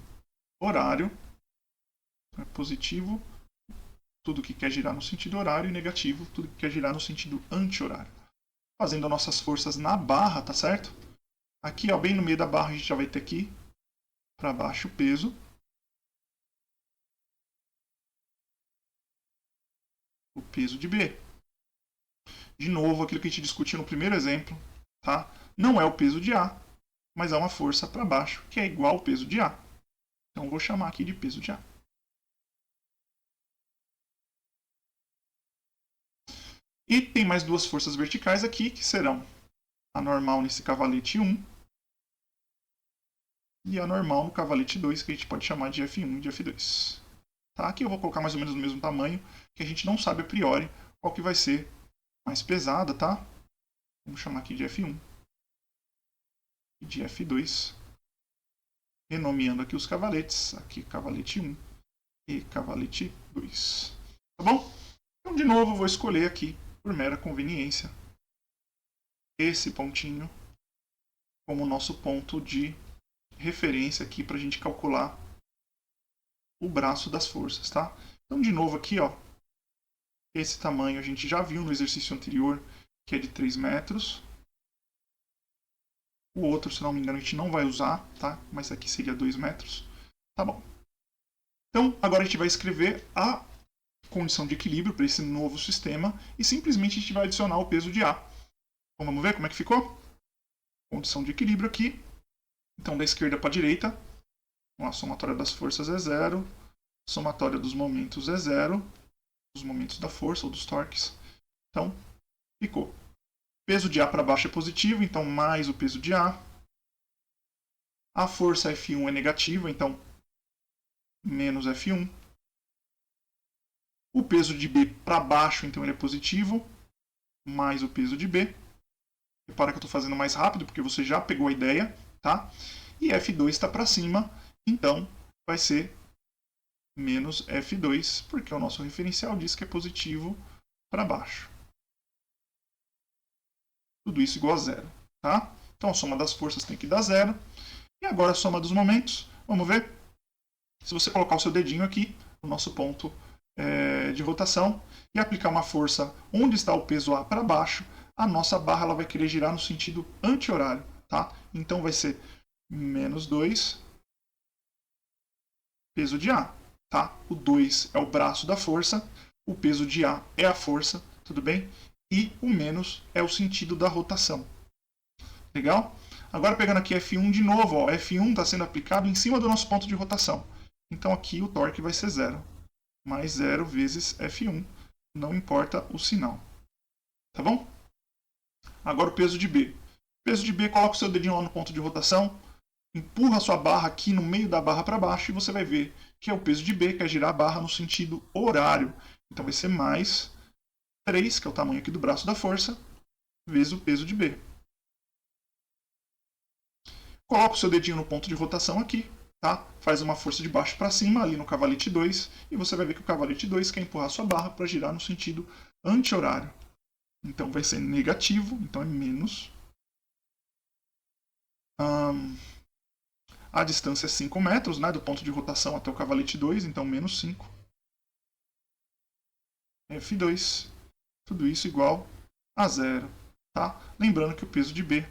Speaker 1: horário, É positivo, tudo que quer girar no sentido horário, e negativo, tudo que quer girar no sentido anti-horário. Fazendo as nossas forças na barra, tá certo? Aqui, ó, bem no meio da barra, a gente já vai ter aqui para baixo o peso. O peso de B. De novo, aquilo que a gente discutiu no primeiro exemplo, tá? Não é o peso de A, mas é uma força para baixo, que é igual ao peso de A. Então, vou chamar aqui de peso de A. E tem mais duas forças verticais aqui, que serão a normal nesse cavalete 1 e a normal no cavalete 2, que a gente pode chamar de F1 e de F2. Tá? Aqui eu vou colocar mais ou menos no mesmo tamanho, que a gente não sabe a priori qual que vai ser mais pesada, tá? Vamos chamar aqui de F1 e de F2, renomeando aqui os cavaletes, aqui cavalete 1 e cavalete 2. Tá bom? Então, de novo, eu vou escolher aqui, por mera conveniência, esse pontinho como nosso ponto de referência aqui para a gente calcular o braço das forças, tá? Então, de novo aqui, ó, esse tamanho a gente já viu no exercício anterior, que é de 3 metros. O outro, se não me engano, a gente não vai usar, tá? Mas aqui seria 2 metros. Tá bom. Então, agora a gente vai escrever a condição de equilíbrio para esse novo sistema e simplesmente a gente vai adicionar o peso de A. Então, vamos ver como é que ficou? Condição de equilíbrio aqui. Então, da esquerda para a direita, a somatória das forças é 0, somatória dos momentos é 0, dos momentos da força ou dos torques. Então, ficou. Peso de A para baixo é positivo, então mais o peso de A. A força F1 é negativa, então menos F1. O peso de B para baixo, então ele é positivo, mais o peso de B. Repara que eu estou fazendo mais rápido, porque você já pegou a ideia, tá? E F2 está para cima, então vai ser menos F2, porque o nosso referencial diz que é positivo para baixo. Tudo isso igual a zero, tá? Então a soma das forças tem que dar zero. E agora a soma dos momentos, vamos ver? Se você colocar o seu dedinho aqui, no nosso ponto de rotação, e aplicar uma força onde está o peso A para baixo, a nossa barra ela vai querer girar no sentido anti-horário, tá? Então vai ser menos 2 peso de A, tá? O 2 é o braço da força, o peso de A é a força, tudo bem? E o menos é o sentido da rotação. Legal? Agora pegando aqui F1 de novo, ó, F1 está sendo aplicado em cima do nosso ponto de rotação. Então aqui o torque vai ser 0. Mais 0 vezes F1, não importa o sinal. Tá bom? Agora o peso de B. Peso de B, coloca o seu dedinho lá no ponto de rotação, empurra a sua barra aqui no meio da barra para baixo e você vai ver que é o peso de B, que é girar a barra no sentido horário. Então vai ser mais 3, que é o tamanho aqui do braço da força, vezes o peso de B. Coloca o seu dedinho no ponto de rotação aqui, tá? Faz uma força de baixo para cima, ali no cavalete 2, e você vai ver que o cavalete 2 quer empurrar a sua barra para girar no sentido anti-horário. Então vai ser negativo, então é menos. A distância é 5 metros, né, do ponto de rotação até o cavalete 2, então menos 5. F2, tudo isso igual a 0. Tá? Lembrando que o peso de B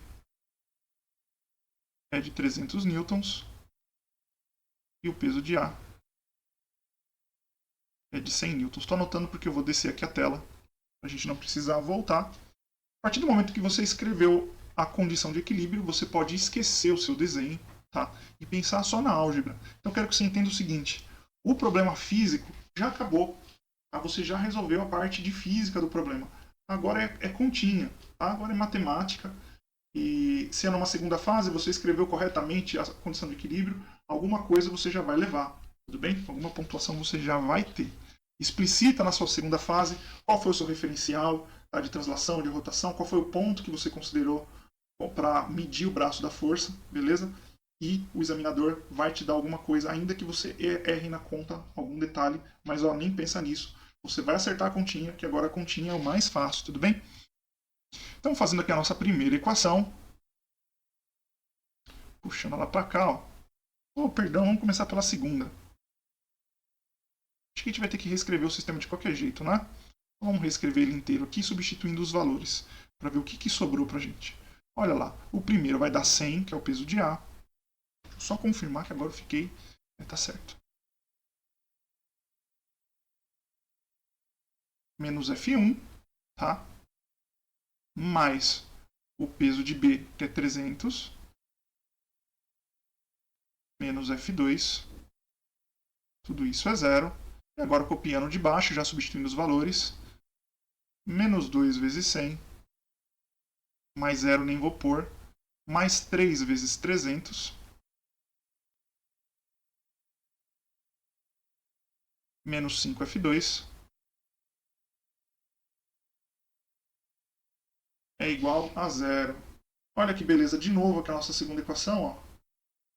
Speaker 1: é de 300 newtons e o peso de A é de 100 newtons. Estou anotando porque eu vou descer aqui a tela para a gente não precisar voltar. A partir do momento que você escreveu a condição de equilíbrio, você pode esquecer o seu desenho, tá? E pensar só na álgebra. Então eu quero que você entenda o seguinte: o problema físico já acabou. Tá? Você já resolveu a parte de física do problema. Agora é continha, tá? Agora é matemática. E se é numa segunda fase, você escreveu corretamente a condição de equilíbrio, alguma coisa você já vai levar, tudo bem? Alguma pontuação você já vai ter. Explicita na sua segunda fase qual foi o seu referencial, tá, de translação, de rotação, qual foi o ponto que você considerou para medir o braço da força, beleza? E o examinador vai te dar alguma coisa, ainda que você erre na conta algum detalhe, mas ó, nem pensa nisso. Você vai acertar a continha, que agora a continha é o mais fácil, tudo bem? Então, fazendo aqui a nossa primeira equação, puxando ela para cá, ó. Oh, perdão, vamos começar pela segunda. Acho que a gente vai ter que reescrever o sistema de qualquer jeito, né? Vamos reescrever ele inteiro aqui, substituindo os valores, para ver o que sobrou para a gente. Olha lá, o primeiro vai dar 100, que é o peso de A. Só confirmar que agora eu fiquei... tá certo. Menos F1, tá? Mais o peso de B, que é 300. Menos F2. Tudo isso é zero. E agora copiando de baixo, já substituindo os valores. Menos 2 vezes 100. Mais 0 nem vou pôr. Mais 3 vezes 300. Menos 5F2. É igual a zero. Olha que beleza, de novo aqui a nossa segunda equação, ó.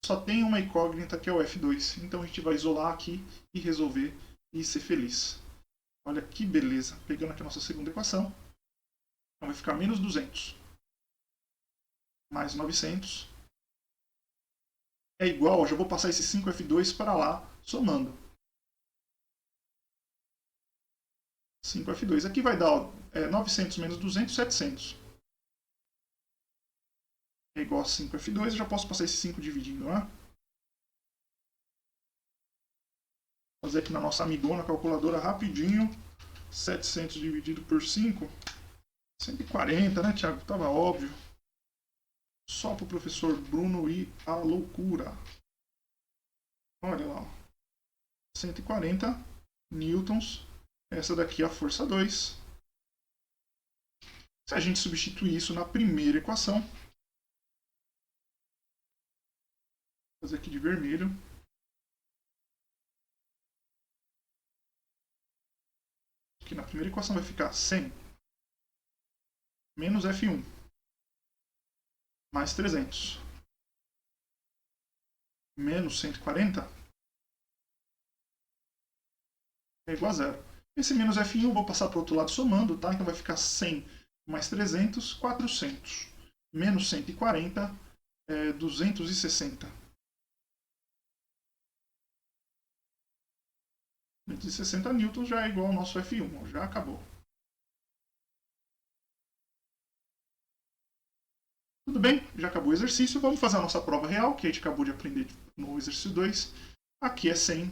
Speaker 1: Só tem uma incógnita que é o F2. Então a gente vai isolar aqui e resolver e ser feliz. Olha que beleza. Pegando aqui a nossa segunda equação. Então vai ficar menos 200. Mais 900. É igual, ó, já vou passar esse 5F2 para lá, somando. 5F2. Aqui vai dar ó, 900 menos 200, 700. É igual a 5F2, eu já posso passar esse 5 dividindo, né? Vou fazer aqui na nossa amigona calculadora rapidinho. 700 dividido por 5. 140, né, Thiago? Tava óbvio. Só para o professor Bruno ir à loucura. Olha lá. 140 newtons. Essa daqui é a força 2. Se a gente substituir isso na primeira equação, vou fazer aqui de vermelho. Aqui na primeira equação vai ficar 100 menos F1 mais 300 menos 140 é igual a zero. Esse menos F1 eu vou passar para o outro lado somando, tá? Então vai ficar 100 mais 300, 400. Menos 140, 260. 260 newtons já é igual ao nosso F1, já acabou. Tudo bem, já acabou o exercício. Vamos fazer a nossa prova real, que a gente acabou de aprender no exercício 2. Aqui é 100.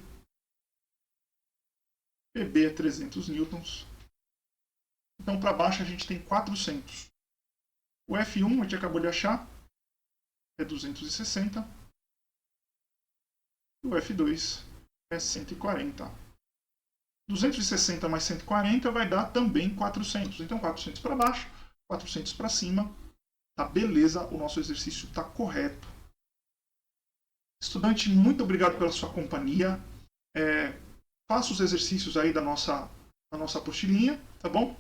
Speaker 1: PB é 300 newtons. Então, para baixo, a gente tem 400. O F1, a gente acabou de achar, é 260. E o F2 é 140. 260 mais 140 vai dar também 400. Então, 400 para baixo, 400 para cima. Tá beleza, o nosso exercício está correto. Estudante, muito obrigado pela sua companhia. Faça os exercícios aí da nossa apostilinha, tá bom?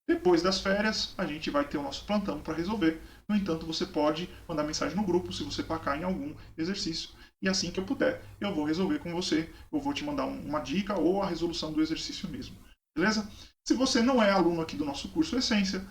Speaker 1: Depois das férias, a gente vai ter o nosso plantão para resolver. No entanto, você pode mandar mensagem no grupo se você pacar em algum exercício. E assim que eu puder, eu vou resolver com você. Eu vou te mandar uma dica ou a resolução do exercício mesmo. Beleza? Se você não é aluno aqui do nosso curso Essência,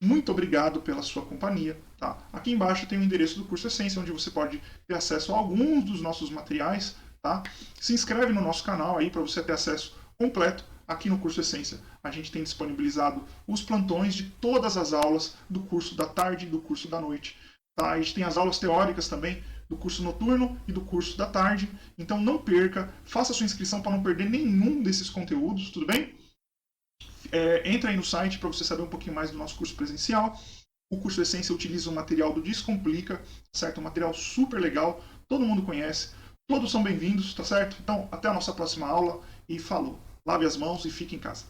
Speaker 1: muito obrigado pela sua companhia. Tá? Aqui embaixo tem o endereço do curso Essência, onde você pode ter acesso a alguns dos nossos materiais. Tá? Se inscreve no nosso canal aí para você ter acesso completo. Aqui no curso Essência, a gente tem disponibilizado os plantões de todas as aulas do curso da tarde e do curso da noite. Tá? A gente tem as aulas teóricas também do curso noturno e do curso da tarde. Então não perca, faça sua inscrição para não perder nenhum desses conteúdos, tudo bem? Entra aí no site para você saber um pouquinho mais do nosso curso presencial. O curso Essência utiliza o material do Descomplica, certo? Um material super legal, todo mundo conhece, todos são bem-vindos, tá certo? Então, até a nossa próxima aula e falou! Lave as mãos e fique em casa.